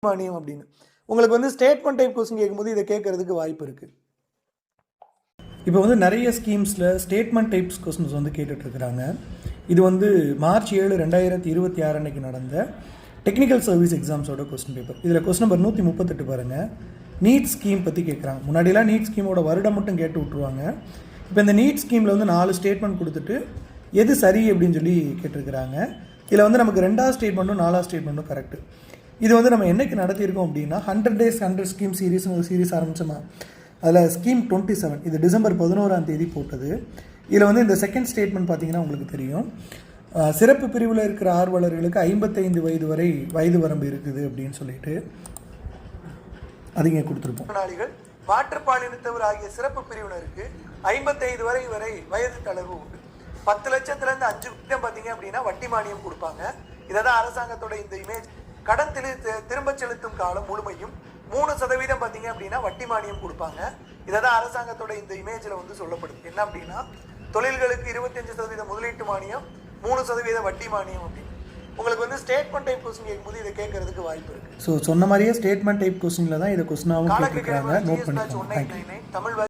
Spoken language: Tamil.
மானியம் அப்படின்னு. உங்களுக்கு வந்து ஸ்டேட்மெண்ட் டைப் கொஸ்டின் கேட்கும்போது இதை கேட்கறதுக்கு வாய்ப்பு இருக்குது. இப்போ வந்து நிறைய ஸ்கீம்ஸில் ஸ்டேட்மெண்ட் டைப்ஸ் கொஸ்டின்ஸ் வந்து கேட்டுட்ருக்குறாங்க. இது வந்து மார்ச் 7, 2026 அன்னைக்கு நடந்த டெக்னிக்கல் சர்வீஸ் எக்ஸாம்ஸோட கொஸ்டின் பேப்பர். இதில் கொஸ்டின் நம்பர் 138 பாருங்கள். நீட் ஸ்கீம் பற்றி கேட்குறாங்க. முன்னாடியெல்லாம் நீட் ஸ்கீமோட வருடம் மட்டும் கேட்டு விட்ருவாங்க. இப்போ இந்த நீட் ஸ்கீமில் வந்து 4 ஸ்டேட்மெண்ட் கொடுத்துட்டு எது சரி அப்படின்னு சொல்லி கேட்டிருக்கிறாங்க. இதில் வந்து நமக்கு 2வது ஸ்டேட்மெண்ட்டும் 4வது ஸ்டேட்மெண்ட்டும் கரெக்டு. இது வந்து நம்ம என்றைக்கு நடத்தியிருக்கோம் அப்படின்னா 100 days 100 ஸ்கீம் சீரீஸ்னு ஒரு சீரீஸ் ஆரம்பிச்சோமா, அதில் ஸ்கீம் 27 இது டிசம்பர் 11ஆம் தேதி போட்டது. இதில் வந்து இந்த செகண்ட் ஸ்டேட்மெண்ட் பார்த்தீங்கன்னா உங்களுக்கு தெரியும், சிறப்பு பிரிவில் இருக்கிற ஆர்வலர்களுக்கு 55 வயது வரை வயது வரம்பு இருக்குது அப்படின்னு சொல்லிட்டு அது இங்கே கொடுத்துருப்போம். மாற்றுப்பாலினத்தவர் ஆகிய சிறப்பு பிரிவினருக்கு 55 வரை வயது தளர்வு உண்டு. 10 லட்சத்துலேருந்து 5 லட்சம் பார்த்தீங்க அப்படின்னா வட்டி மானியம் கொடுப்பாங்க. இதை தான் அரசாங்கத்தோட இந்த இமேஜ். கடன் திரும்ப செலுத்தும் காலம் முழுமையும் 3% பார்த்தீங்க அப்படின்னா வட்டி மானியம் கொடுப்பாங்க. இதை தான் அரசாங்கத்தோட இந்த இமேஜில் வந்து சொல்லப்படுது. என்ன அப்படின்னா தொழில்களுக்கு 25% முதலீட்டு மானியம், 3% வட்டி மானியம் அப்படின்னு. உங்களுக்கு வந்து ஸ்டேட்மெண்ட் டைப் கொஸ்டின் கேட்கும்போது இதை கேட்கறதுக்கு வாய்ப்பு இருக்கு. ஸோ சொன்ன மாதிரியே ஸ்டேட்மெண்ட் டைப் கொஸ்டின்ல தான் இதை கொஸ்டினாகவும் கேட்குறாங்க. நோட் பண்ணிக்கோங்க. தமிழ்